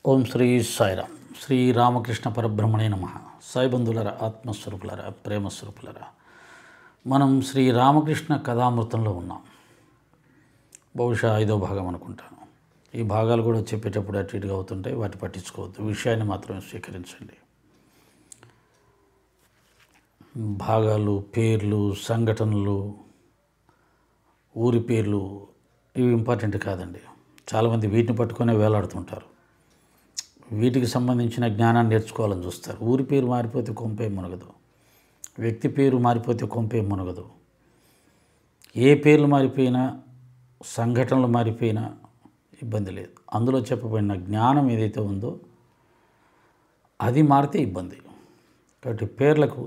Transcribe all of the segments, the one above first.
ఓం శ్రీ సాయిరామ్. శ్రీ రామకృష్ణ పరబ్రహ్మణే నమః. సాయి బంధువులరా, ఆత్మస్వరూపులరా, ప్రేమస్వరూపులరా, మనం శ్రీ రామకృష్ణ కథామృతంలో ఉన్నాం. బహుశా 5వ భాగం అనుకుంటాను. ఈ భాగాలు కూడా చెప్పేటప్పుడు అటు ఇటుగా అవుతుంటాయి, వాటి పట్టించుకోవద్దు, విషయాన్ని మాత్రమే స్వీకరించండి. భాగాలు, పేర్లు, సంఘటనలు, ఊరి పేర్లు ఇవి ఇంపార్టెంట్ కాదండి. చాలామంది వీటిని పట్టుకొనే వేలాడుతుంటారు. వీటికి సంబంధించిన జ్ఞానాన్ని నేర్చుకోవాలని చూస్తారు. ఊరి పేరు మారిపోతే కొంపే మునగదు, వ్యక్తి పేరు మారిపోతే కొంపే మునగదు. ఏ పేర్లు మారిపోయినా, సంఘటనలు మారిపోయినా ఇబ్బంది లేదు. అందులో చెప్పబడిన జ్ఞానం ఏదైతే ఉందో అది మారితే ఇబ్బంది. కాబట్టి పేర్లకు,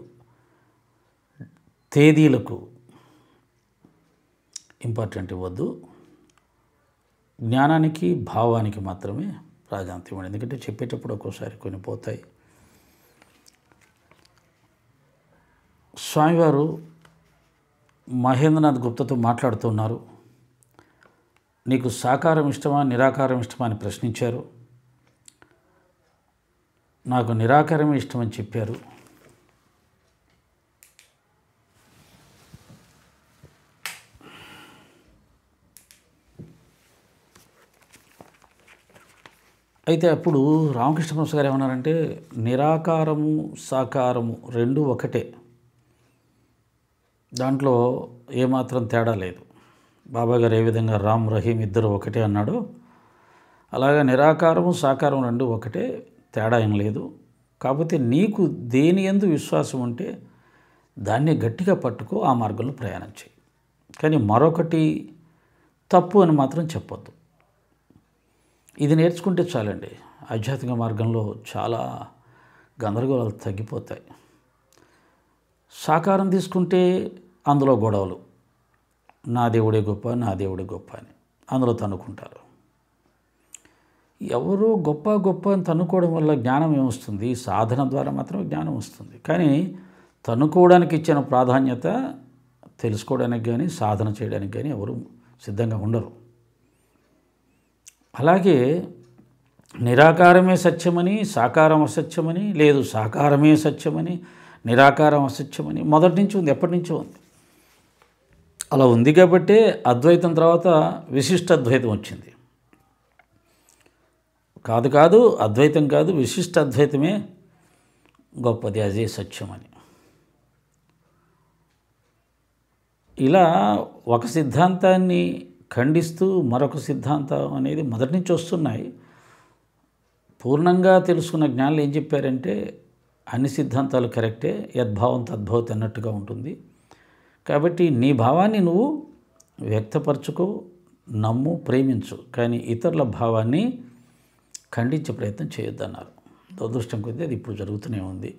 తేదీలకు ఇంపార్టెంట్ ఇవ్వద్దు. జ్ఞానానికి, భావానికి మాత్రమే ప్రాధాన్యత ఇవ్వండి. ఎందుకంటే చెప్పేటప్పుడు ఒక్కోసారి కొన్ని పోతాయి. స్వామివారు మహేంద్రనాథ్ గుప్తతో మాట్లాడుతున్నారు. నీకు సాకారం ఇష్టమా, నిరాకారం ఇష్టమా అని ప్రశ్నించారు. నాకు నిరాకారమే ఇష్టమని చెప్పారు. అయితే అప్పుడు రామకృష్ణ పరమహంస గారు ఏమన్నారంటే, నిరాకారము సాకారము రెండు ఒకటే, దాంట్లో ఏమాత్రం తేడా లేదు. బాబా గారు ఏ విధంగా రామ్ రహీం ఇద్దరు ఒకటే అన్నాడో, అలాగే నిరాకారము సాకారం రెండు ఒకటే, తేడా ఏం లేదు. కాకపోతే నీకు దేని యందు విశ్వాసం ఉంటే దాన్ని గట్టిగా పట్టుకో, ఆ మార్గంలో ప్రయాణం చేయి. కానీ మరొకటి తప్పు అని మాత్రం చెప్పొద్దు. ఇది నేర్చుకుంటే చాలండి, ఆధ్యాత్మిక మార్గంలో చాలా గందరగోళాలు తగ్గిపోతాయి. సాకారం తీసుకుంటే అందులో గొడవలు, నా దేవుడే గొప్ప, నా దేవుడే గొప్ప అని అందులో తన్నుకుంటారు. ఎవరో గొప్ప గొప్ప అని తన్నుకోవడం వల్ల జ్ఞానం ఏమొస్తుంది? సాధన ద్వారా మాత్రమే జ్ఞానం వస్తుంది. కానీ తన్నుకోవడానికి ఇచ్చిన ప్రాధాన్యత తెలుసుకోవడానికి కానీ, సాధన చేయడానికి కానీ ఎవరు సిద్ధంగా ఉండరు. అలాగే నిరాకారమే సత్యమని, సాకారం అసత్యమని, లేదు సాకారమే సత్యమని, నిరాకారం అసత్యమని మొదటి నుంచి ఉంది, ఎప్పటి నుంచో ఉంది. అలా ఉంది కాబట్టే అద్వైతం తర్వాత విశిష్ట అద్వైతం వచ్చింది. కాదు అద్వైతం కాదు, విశిష్ట అద్వైతమే గొప్పది, అదే సత్యమని. ఇలా ఒక సిద్ధాంతాన్ని ఖండిస్తూ మరొక సిద్ధాంతం అనేది మొదటి నుంచి వస్తున్నాయి. పూర్ణంగా తెలుసుకున్న జ్ఞానులు ఏం చెప్పారంటే, అన్ని సిద్ధాంతాలు కరెక్టే, యద్భావం తద్భవతి అన్నట్టుగా ఉంటుంది. కాబట్టి నీ భావాన్ని నువ్వు వ్యక్తపరచుకో, నమ్ము, ప్రేమించు, కానీ ఇతరుల భావాన్ని ఖండించే ప్రయత్నం చేయొద్దన్నారు. దురదృష్టం కొద్దీ అది ఇప్పుడు జరుగుతూనే ఉంది.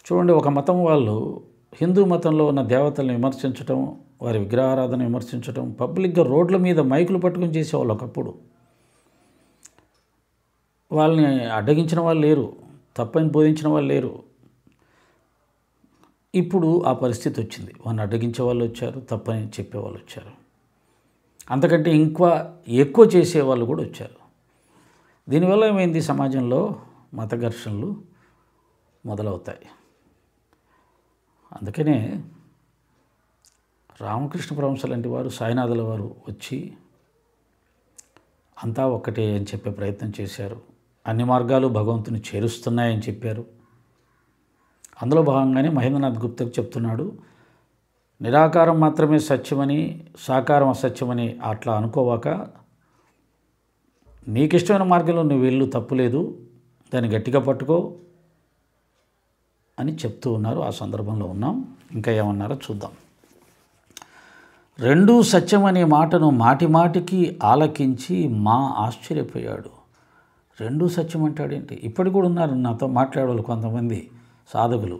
చూడండి, ఒక మతం వాళ్ళు హిందూ మతంలో ఉన్న దేవతలను విమర్శించటం, వారి విగ్రహారాధన విమర్శించడం, పబ్లిక్గా రోడ్ల మీద మైకులు పట్టుకుని చేసేవాళ్ళు. ఒకప్పుడు వాళ్ళని అడ్డగించిన వాళ్ళు లేరు, తప్పని బోధించిన వాళ్ళు లేరు. ఇప్పుడు ఆ పరిస్థితి వచ్చింది. వాళ్ళని అడ్డగించే వాళ్ళు వచ్చారు, తప్పని చెప్పేవాళ్ళు వచ్చారు, అంతకంటే ఇంకా ఎక్కువ చేసేవాళ్ళు కూడా వచ్చారు. దీనివల్ల ఏమైంది? సమాజంలో మత ఘర్షణలు మొదలవుతాయి. అందుకనే రామకృష్ణ పరమహంస లాంటి వారు, సాయినాథుల వారు వచ్చి అంతా ఒక్కటే అని చెప్పే ప్రయత్నం చేశారు. అన్ని మార్గాలు భగవంతుని చేరుస్తున్నాయని చెప్పారు. అందులో భాగంగానే మహేంద్రనాథ్ గుప్తకు చెప్తున్నాడు, నిరాకారం మాత్రమే సత్యమని, సాకారం అసత్యమని అట్లా అనుకోవాక, నీకు ఇష్టమైన మార్గంలో నువ్వు వెళ్ళు, తప్పులేదు, దాన్ని గట్టిగా పట్టుకో అని చెప్తూ ఉన్నారు. ఆ సందర్భంలో ఉన్నాం. ఇంకా ఏమన్నారో చూద్దాం. రెండూ సత్యం అనే మాటను మాటిమాటికి ఆలకించి ఆశ్చర్యపోయాడు. రెండూ సత్యం అంటాడేంటి? ఇప్పటికి కూడా ఉన్నారు నాతో మాట్లాడేవాళ్ళు కొంతమంది సాధకులు.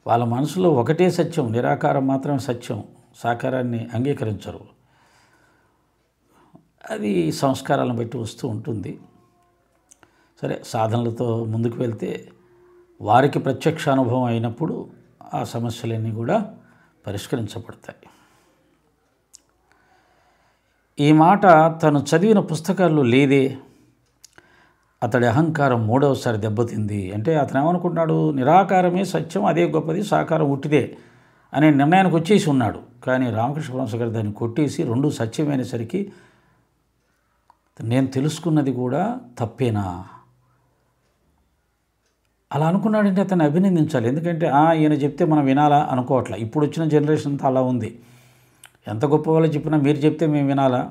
వాళ్ళ మనసులో ఒకటే సత్యం, నిరాకారం మాత్రమే సత్యం, సాకారాన్ని అంగీకరించరు. అది సంస్కారాలను బట్టి వస్తూ ఉంటుంది. సరే, సాధనలతో ముందుకు వెళ్తే వారికి ప్రత్యక్ష అనుభవం అయినప్పుడు ఆ సమస్యలన్నీ కూడా పరిష్కరించబడతాయి. ఈ మాట తను చదివిన పుస్తకాల్లో లేదే అతడి అహంకారం మూడవసారి దెబ్బతింది. అంటే అతను ఏమనుకుంటున్నాడు, నిరాకారమే సత్యం, అదే గొప్పది, సాకారం ఉట్టిదే అనే నిర్ణయానికి వచ్చేసి ఉన్నాడు. కానీ రామకృష్ణ పరమహంస గారు దాన్ని కొట్టేసి రెండు సత్యమైనసరికి నేను తెలుసుకున్నది కూడా తప్పేనా అలా అనుకున్నాడంటే అతన్ని అభినందించాలి. ఎందుకంటే ఈయన చెప్తే మనం వినాలా అనుకోవట్లే. ఇప్పుడు వచ్చిన జనరేషన్ అంతా అలా ఉంది. ఎంత గొప్ప వాళ్ళు చెప్పినా మీరు చెప్తే మేము వినాలా,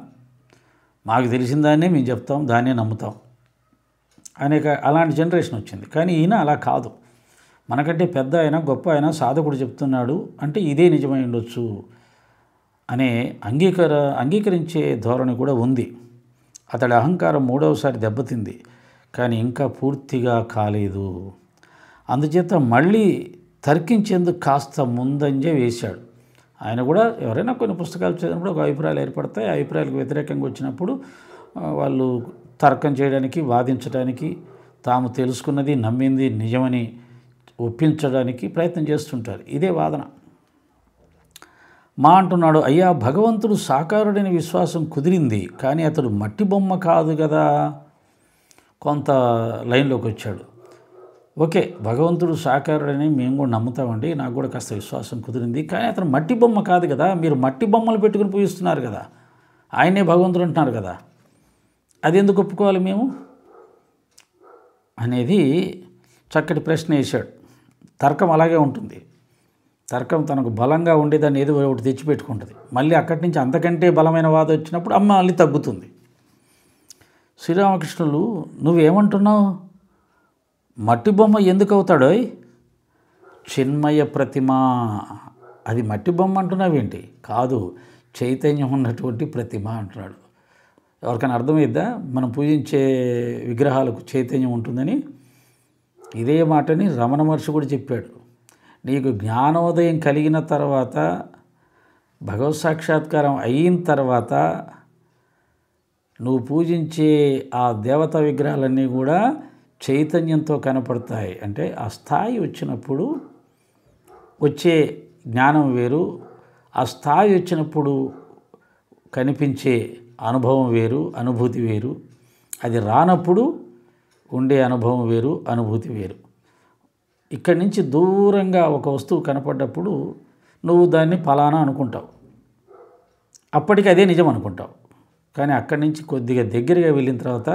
మాకు తెలిసిన దాన్నే మేము చెప్తాం, దాన్నే నమ్ముతాం అలాంటి జనరేషన్ వచ్చింది. కానీ ఈయన అలా కాదు. మనకంటే పెద్ద అయినా గొప్ప అయినా సాధకుడు చెప్తున్నాడు అంటే ఇదే నిజమై ఉండొచ్చు అనే అంగీకరించే ధోరణి కూడా ఉంది. అతడి అహంకారం మూడవసారి దెబ్బతింది, కానీ ఇంకా పూర్తిగా కాలేదు. అందుచేత మళ్ళీ తర్కించేందుకు కాస్త ముందంజే వేశాడు. ఆయన కూడా ఎవరైనా కొన్ని పుస్తకాలు చదివినప్పుడు ఒక అభిప్రాయాలు ఏర్పడతాయి. ఆ అభిప్రాయాలకు వ్యతిరేకంగా వచ్చినప్పుడు వాళ్ళు తర్కం చేయడానికి, వాదించడానికి, తాము తెలుసుకున్నది నమ్మింది నిజమని ఒప్పించడానికి ప్రయత్నం చేస్తుంటారు. ఇదే వాదన. అంటున్నాడు, అయ్యా భగవంతుడు సాకారుడైన విశ్వాసం కుదిరింది, కానీ అతడు మట్టి బొమ్మ కాదు కదా. కొంత లైన్లోకి వచ్చాడు. ఓకే, భగవంతుడు సాకారుడని మేము కూడా నమ్ముతామండి, నాకు కూడా కాస్త విశ్వాసం కుదిరింది, కానీ అతను మట్టి బొమ్మ కాదు కదా. మీరు మట్టి బొమ్మలు పెట్టుకుని పూజిస్తున్నారు కదా, ఆయనే భగవంతుడు అంటున్నారు కదా, అది ఎందుకు ఒప్పుకోవాలి మేము అనేది చక్కటి ప్రశ్న వేశాడు. తర్కం అలాగే ఉంటుంది. తర్కం తనకు బలంగా ఉండేదాన్ని ఏదో ఒకటి తెచ్చిపెట్టుకుంటుంది. మళ్ళీ అక్కడి నుంచి అంతకంటే బలమైన వాదం వచ్చినప్పుడు మళ్ళీ తగ్గుతుంది. శ్రీరామకృష్ణులు నువ్వేమంటున్నావు, మట్టి బొమ్మ ఎందుకు అవుతాడో, చిన్మయ ప్రతిమ, అది మట్టి బొమ్మ అంటున్నావేంటి? కాదు, చైతన్యం ఉన్నటువంటి ప్రతిమ అంటున్నాడు. ఎవరికైనా అర్థమైద్దా మనం పూజించే విగ్రహాలకు చైతన్యం ఉంటుందని? ఇదే మాటని రమణ మహర్షి కూడా చెప్పాడు. నీకు జ్ఞానోదయం కలిగిన తర్వాత, భగవత్ సాక్షాత్కారం అయిన తర్వాత నువ్వు పూజించే ఆ దేవతా విగ్రహాలన్నీ కూడా చైతన్యంతో కనపడతాయి. అంటే ఆ స్థాయి వచ్చినప్పుడు వచ్చే జ్ఞానం వేరు, ఆ స్థాయి వచ్చినప్పుడు కనిపించే అనుభవం వేరు, అనుభూతి వేరు. అది రానప్పుడు ఉండే అనుభవం వేరు, అనుభూతి వేరు. ఇక్కడి నుంచి దూరంగా ఒక వస్తువు కనపడ్డప్పుడు నువ్వు దాన్ని ఫలానా అనుకుంటావు, అప్పటికి అదే నిజం అనుకుంటావు. కానీ అక్కడి నుంచి కొద్దిగా దగ్గరగా వెళ్ళిన తర్వాత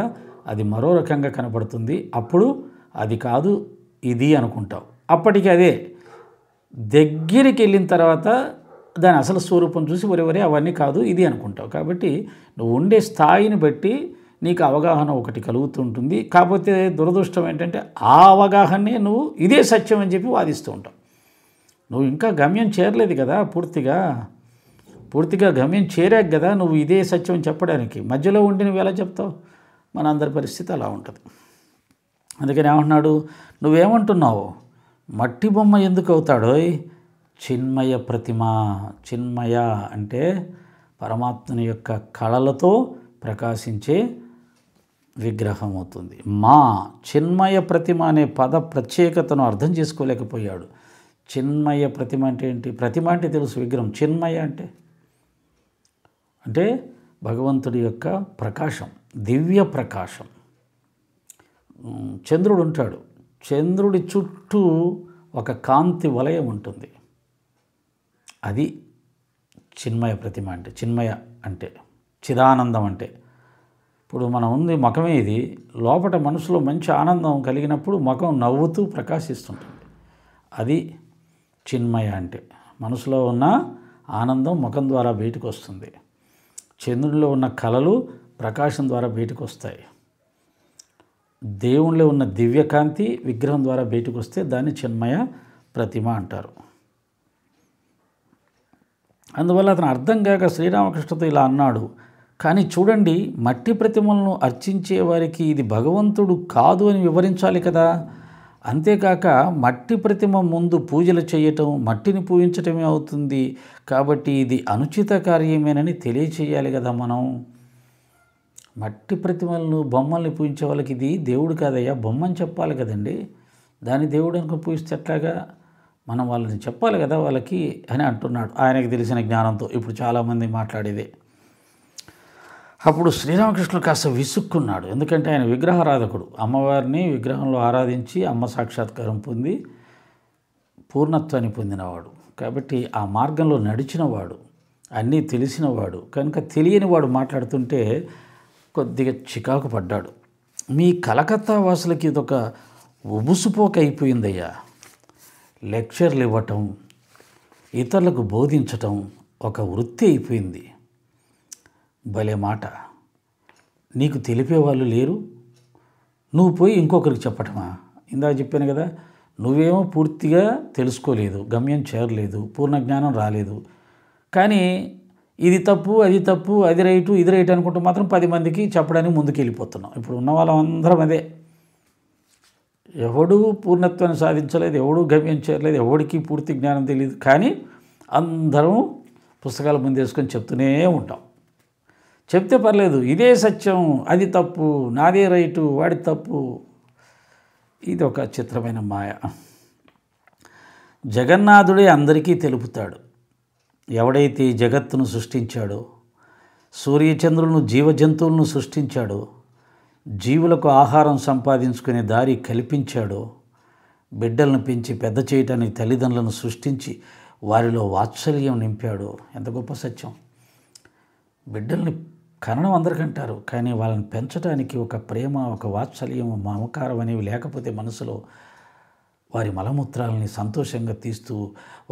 అది మరో రకంగా కనపడుతుంది, అప్పుడు అది కాదు ఇది అనుకుంటావు. అప్పటికి అదే దగ్గరికి వెళ్ళిన తర్వాత దాని అసలు స్వరూపం చూసి వరే అవన్నీ కాదు ఇది అనుకుంటావు. కాబట్టి నువ్వు ఉండే స్థాయిని బట్టి నీకు అవగాహన ఒకటి కలుగుతుంటుంది. కాకపోతే దురదృష్టం ఏంటంటే ఆ అవగాహనే నువ్వు ఇదే సత్యం అని చెప్పి వాదిస్తూ ఉంటావు. నువ్వు ఇంకా గమ్యం చేరలేదు కదా, పూర్తిగా గమ్యం చేరాక కదా నువ్వు ఇదే సత్యం చెప్పడానికి. మధ్యలో ఉండి నువ్వు ఎలా చెప్తావు? మన అందరి పరిస్థితి అలా ఉంటుంది. అందుకని ఏమంటున్నాడు, నువ్వేమంటున్నావు, మట్టి బొమ్మ ఎందుకు అవుతాడో, చిన్మయ ప్రతిమ. చిన్మయ అంటే పరమాత్మని యొక్క కళలతో ప్రకాశించే విగ్రహం అవుతుంది. చిన్మయ ప్రతిమ అనే పద ప్రత్యేకతను అర్థం చేసుకోలేకపోయాడు. చిన్మయ ప్రతిమ అంటే ఏంటి? ప్రతిమ అంటే తెలుసు, విగ్రహం. చిన్మయ అంటే భగవంతుడి యొక్క ప్రకాశం, దివ్య ప్రకాశం. చంద్రుడు ఉంటాడు, చంద్రుడి చుట్టూ ఒక కాంతి వలయం ఉంటుంది. అది చిన్మయ ప్రతిమ అంటే. చిన్మయ అంటే చిదానందం అంటే. ఇప్పుడు మనం ఉంది ముఖమే, ఇది లోపల మనసులో మంచి ఆనందం కలిగినప్పుడు ముఖం నవ్వుతూ ప్రకాశిస్తుంటుంది. అది చిన్మయ అంటే. మనసులో ఉన్న ఆనందం ముఖం ద్వారా బయటకు వస్తుంది. చంద్రుడిలో ఉన్న కళలు ప్రకాశం ద్వారా బయటకు వస్తాయి. దేవునిలో ఉన్న దివ్యకాంతి విగ్రహం ద్వారా బయటకు వస్తే దాన్ని చిన్మయ ప్రతిమ అంటారు. అందువల్ల అతను అర్థం కాక శ్రీరామకృష్ణతో ఇలా అన్నాడు. కానీ చూడండి, మట్టి ప్రతిమలను అర్చించే వారికి ఇది భగవంతుడు కాదు అని వివరించాలి కదా. అంతేకాక మట్టి ప్రతిమ ముందు పూజలు చేయటం, మట్టిని పూజించటమే అవుతుంది. కాబట్టి ఇది అనుచిత కార్యమేనని తెలియచేయాలి కదా మనం. మట్టి ప్రతిమలను, బొమ్మల్ని పూజించే వాళ్ళకి ఇది దేవుడు కాదయ్యా, బొమ్మని చెప్పాలి కదండి. దాన్ని దేవుడు అనుకుని పూజిస్తే ఎట్లాగా? మనం వాళ్ళని చెప్పాలి కదా వాళ్ళకి అని అంటున్నాడు. ఆయనకి తెలిసిన జ్ఞానంతో. ఇప్పుడు చాలామంది మాట్లాడేదే. అప్పుడు శ్రీరామకృష్ణుడు కాస్త విసుక్కున్నాడు. ఎందుకంటే ఆయన విగ్రహారాధకుడు. అమ్మవారిని విగ్రహంలో ఆరాధించి అమ్మ సాక్షాత్కారం పొంది పూర్ణత్వాన్ని పొందినవాడు. కాబట్టి ఆ మార్గంలో నడిచినవాడు, అన్నీ తెలిసినవాడు. కనుక తెలియని వాడు మాట్లాడుతుంటే కొద్దిగా చికాకు పడ్డాడు. మీ కలకత్తా వాసులకి ఇదొక ఉబుసుపోక అయిపోయిందయ్యా. లెక్చర్లు ఇవ్వటం, ఇతరులకు బోధించటం ఒక వృత్తి అయిపోయింది. భలే మాట. నీకు తెలిపేవాళ్ళు లేరు, నువ్వు పోయి ఇంకొకరికి చెప్పటమా? ఇందాక చెప్పాను కదా, నువ్వేమో పూర్తిగా తెలుసుకోలేదు, గమ్యం చేరలేదు, పూర్ణ జ్ఞానం రాలేదు. కానీ ఇది తప్పు, అది తప్పు, అది రైటు, ఇది రైట్ అనుకుంటూ మాత్రం 10 మందికి చెప్పడానికి ముందుకు వెళ్ళిపోతున్నాం. ఇప్పుడు ఉన్న వాళ్ళందరం అదే. ఎవడూ పూర్ణత్వాన్ని సాధించలేదు, ఎవడూ గమ్యం చేరలేదు, ఎవడికి పూర్తి జ్ఞానం తెలియదు. కానీ అందరం పుస్తకాల ముందు వేసుకొని చెప్తూనే ఉంటాం. చెప్తే పర్లేదు, ఇదే సత్యం, అది తప్పు, నాదే రైటు, వాడి తప్పు. ఇది ఒక చిత్రమైన మాయ. జగన్నాథుడే అందరికీ తెలుపుతాడు. ఎవడైతే ఈ జగత్తును సృష్టించాడో, సూర్యచంద్రులను, జీవజంతువులను సృష్టించాడో, జీవులకు ఆహారం సంపాదించుకునే దారి కల్పించాడో, బిడ్డలను పెంచి పెద్ద చేయటానికి తల్లిదండ్రులను సృష్టించి వారిలో వాత్సల్యం నింపాడో, ఎంత గొప్ప సత్యం. బిడ్డల్ని కనడం అందరికంటారు, కానీ వాళ్ళని పెంచడానికి ఒక ప్రేమ, ఒక వాత్సల్యం, మమకారం అనేవి లేకపోతే మనసులో వారి మలమూత్రాలని సంతోషంగా తీస్తూ,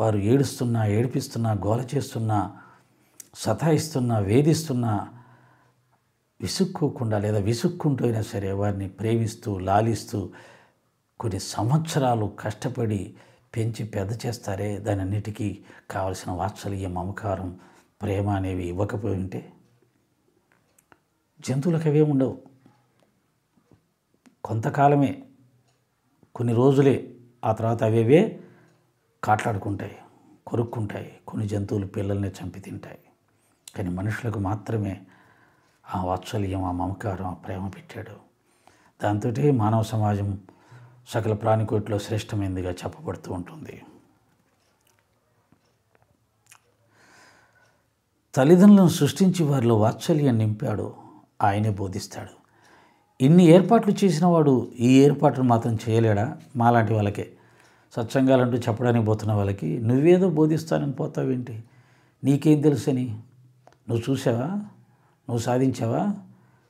వారు ఏడుస్తున్నా, ఏడిపిస్తున్నా, గోల చేస్తున్నా, సతాయిస్తున్నా, వేధిస్తున్నా విసుక్కోకుండా లేదా విసుక్కుంటూ అయినా సరే వారిని ప్రేమిస్తూ, లాలిస్తూ కొన్ని సంవత్సరాలు కష్టపడి పెంచి పెద్ద చేస్తారే, దాని అన్నిటికీ కావలసిన వాత్సల్యం, మమకారం, ప్రేమ అనేవి ఇవ్వకపోయి ఉంటే జంతువులకు అవే ఉండవు. కొంతకాలమే, కొన్ని రోజులే, ఆ తర్వాత అవేవే కాట్లాడుకుంటాయి, కొరుక్కుంటాయి. కొన్ని జంతువులు పిల్లల్ని చంపి తింటాయి. కానీ మనుషులకు మాత్రమే ఆ వాత్సల్యం, ఆ మమకారం, ఆ ప్రేమ పెట్టాడు. దాంతో మానవ సమాజం సకల ప్రాణికోటిలో శ్రేష్టమైనదిగా చెప్పబడుతూ ఉంటుంది. తల్లిదండ్రులను సృష్టించి వారిలో వాత్సల్యం నింపాడు, ఆయనే బోధిస్తాడు. ఇన్ని ఏర్పాట్లు చేసిన వాడు ఈ ఏర్పాట్లు మాత్రం చేయలేడా? మాలాంటి వాళ్ళకే, సత్సంగాలంటూ చెప్పడానికి పోతున్న వాళ్ళకి నువ్వేదో బోధిస్తానని పోతావేంటి? నీకేం తెలుసని? నువ్వు చూసావా? నువ్వు సాధించావా?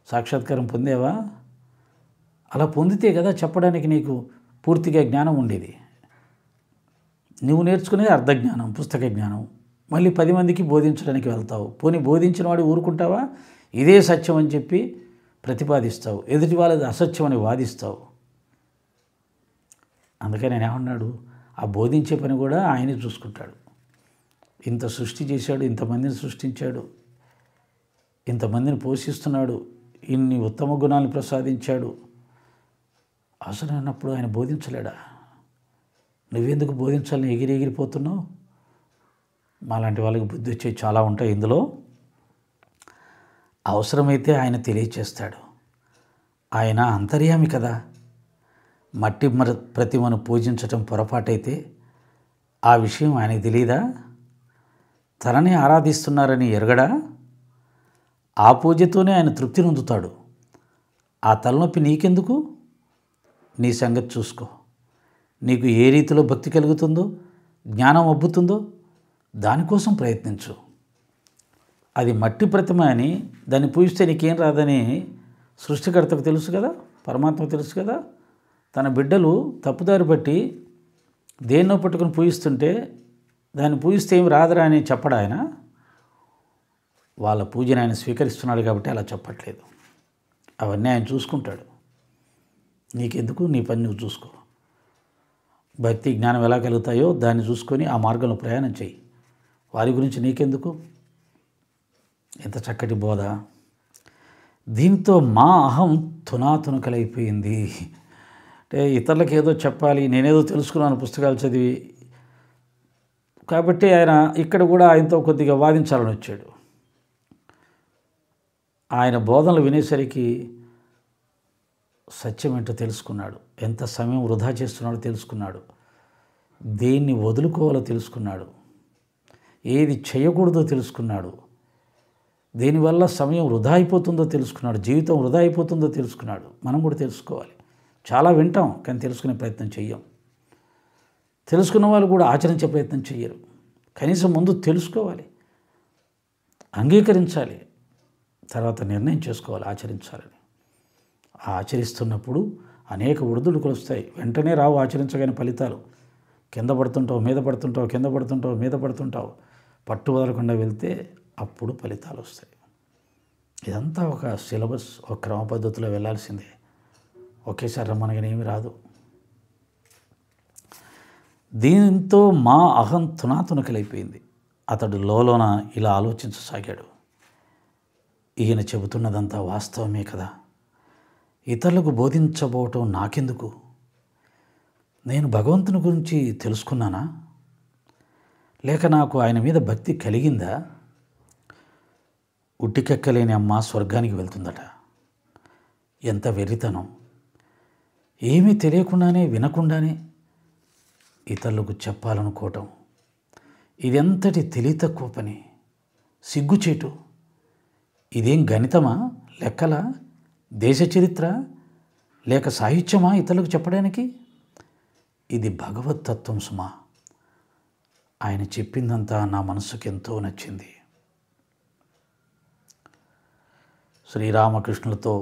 సాక్షాత్కారం పొందావా? అలా పొందితే కదా చెప్పడానికి నీకు పూర్తిగా జ్ఞానం ఉండేది. నువ్వు నేర్చుకునేది అర్ధజ్ఞానం, పుస్తక జ్ఞానం. మళ్ళీ 10 మందికి బోధించడానికి వెళ్తావు. పోనీ బోధించిన వాడు ఊరుకుంటావా? ఇదే సత్యం అని చెప్పి ప్రతిపాదిస్తావు, ఎదుటి వాళ్ళది అసత్యం అని వాదిస్తావు. అందుకని నేను ఏమన్నాడు, ఆ బోధించే పని కూడా ఆయనే చూసుకుంటాడు. ఇంత సృష్టి చేశాడు, ఇంతమందిని సృష్టించాడు, ఇంతమందిని పోషిస్తున్నాడు, ఇన్ని ఉత్తమ గుణాలను ప్రసాదించాడు. అవసరమైనప్పుడు ఆయన బోధించలేడా? నువ్వెందుకు బోధించాలని ఎగిరిపోతున్నావు? మాలాంటి వాళ్ళకి బుద్ధి వచ్చేవి చాలా ఉంటాయి. ఇందులో అవసరమైతే ఆయన తెలియచేస్తాడు. ఆయన అంతర్యామి కదా. మట్టి ప్రతిమను పూజించటం పొరపాటైతే ఆ విషయం ఆయనకు తెలియదా? తనని ఆరాధిస్తున్నారని ఎరగడా? ఆ పూజతోనే ఆయన తృప్తి నొందుతాడు. ఆ తలనొప్పి నీకెందుకు? నీ సంగతి చూసుకో. నీకు ఏ రీతిలో భక్తి కలుగుతుందో, జ్ఞానం అబ్బుతుందో దానికోసం ప్రయత్నించు. అది మట్టి ప్రతిమ అని దాన్ని పూజిస్తే నీకేం రాదని సృష్టికర్తకు తెలుసు కదా, పరమాత్మకు తెలుసు కదా. తన బిడ్డలు తప్పుదారి బట్టి దేన్నో పట్టుకుని పూజిస్తుంటే దాన్ని పూజిస్తే ఏమి రాదురా అని చెప్పడా ఆయన? వాళ్ళ పూజను ఆయన స్వీకరిస్తున్నాడు కాబట్టి అలా చెప్పట్లేదు. అవన్నీ ఆయన చూసుకుంటాడు. నీకెందుకు? నీ పని నువ్వు చూసుకో. భక్తి జ్ఞానం ఎలా కలుగుతాయో దాన్ని చూసుకొని ఆ మార్గంలో ప్రయాణం చెయ్యి. వారి గురించి నీకెందుకు? ఎంత చక్కటి బోధ. దీంతో మా అహం తునాతునకలైపోయింది. అంటే ఇతరులకు ఏదో చెప్పాలి, నేనేదో తెలుసుకున్నాను పుస్తకాలు చదివి, కాబట్టి ఆయన ఇక్కడ కూడా ఆయనతో కొద్దిగా వాదించాలని వచ్చాడు. ఆయన బోధనలు వినేసరికి సత్యం ఏంటో తెలుసుకున్నాడు. ఎంత సమయం వృధా చేస్తున్నాడో తెలుసుకున్నాడు. దేన్ని వదులుకోవాలో తెలుసుకున్నాడు. ఏది చేయకూడదో తెలుసుకున్నాడు. దేనివల్ల సమయం వృధా అయిపోతుందో తెలుసుకున్నాడు, జీవితం వృధా అయిపోతుందో తెలుసుకున్నాడు. మనం కూడా తెలుసుకోవాలి. చాలా వింటాం కానీ తెలుసుకునే ప్రయత్నం చెయ్యం. తెలుసుకున్న వాళ్ళు కూడా ఆచరించే ప్రయత్నం చెయ్యరు. కనీసం ముందు తెలుసుకోవాలి, అంగీకరించాలి, తర్వాత నిర్ణయం చేసుకోవాలి ఆచరించాలని. ఆచరిస్తున్నప్పుడు అనేక ఒడిదుడుకులు వస్తాయి. వెంటనే రావు ఆచరించగానే ఫలితాలు. కింద పడుతుంటావు, మీద పడుతుంటావు, కింద పడుతుంటావు, మీద పడుతుంటావు. పట్టు వదలకుండా వెళ్తే అప్పుడు ఫలితాలు వస్తాయి. ఇదంతా ఒక సిలబస్, ఒక క్రమ పద్ధతిలో వెళ్ళాల్సిందే. ఒకేసారి రమ్మనగానే ఏమీ రాదు. దీంతో మా అహం తునాతునకలైపోయింది. అతడు లోలోన ఇలా ఆలోచించసాగాడు. ఈయన చెబుతున్నదంతా వాస్తవమే కదా, ఇతరులకు బోధించబోవటం నాకెందుకు? నేను భగవంతుని గురించి తెలుసుకున్నానా? లేక నాకు ఆయన మీద భక్తి కలిగిందా? ఉట్టికెక్కలేని అమ్మ స్వర్గానికి వెళ్తుందట. ఎంత వెర్రితనం! ఏమీ తెలియకుండానే, వినకుండానే ఇతరులకు చెప్పాలనుకోవటం, ఇదెంతటి తెలివితక్కువ పని, సిగ్గుచేటు. ఇదేం గణితమా, లెక్కలా, దేశ చరిత్ర లేక సాహిత్యమా ఇతరులకు చెప్పడానికి? ఇది భగవతత్వం సుమా. ఆయన చెప్పిందంతా నా మనసుకు ఎంతో నచ్చింది. శ్రీరామకృష్ణులతో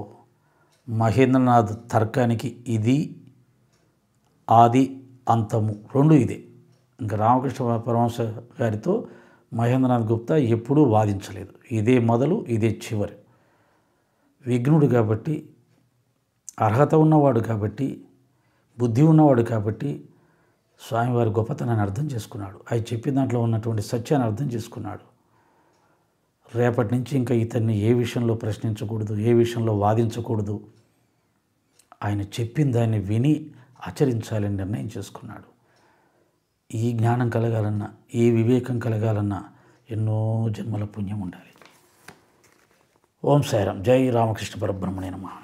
మహేంద్రనాథ్ తర్కానికి ఇది ఆది అంతము రెండు ఇదే. ఇంకా రామకృష్ణ పరమహంస గారితో మహేంద్రనాథ్ గుప్తా ఎప్పుడూ వాదించలేదు. ఇదే మొదలు, ఇదే చివరి. విఘ్నుడు కాబట్టి, అర్హత ఉన్నవాడు కాబట్టి, బుద్ధి ఉన్నవాడు కాబట్టి స్వామివారి గొప్పతనాన్ని అర్థం చేసుకున్నాడు. ఆయన చెప్పిన దాంట్లో ఉన్నటువంటి సత్యాన్ని అర్థం చేసుకున్నాడు. రేపటి నుంచి ఇంకా ఇతన్ని ఏ విషయంలో ప్రశ్నించకూడదు, ఏ విషయంలో వాదించకూడదు. ఆయన చెప్పిన దాన్ని విని ఆచరించాలని నిర్ణయం చేసుకున్నాడు. ఈ జ్ఞానం కలగాలన్నా, ఈ వివేకం కలగాలన్నా ఎన్నో జన్మల పుణ్యం ఉండాలి. ఓం సాయిరాం. జై రామకృష్ణ పరబ్రహ్మణే నమః.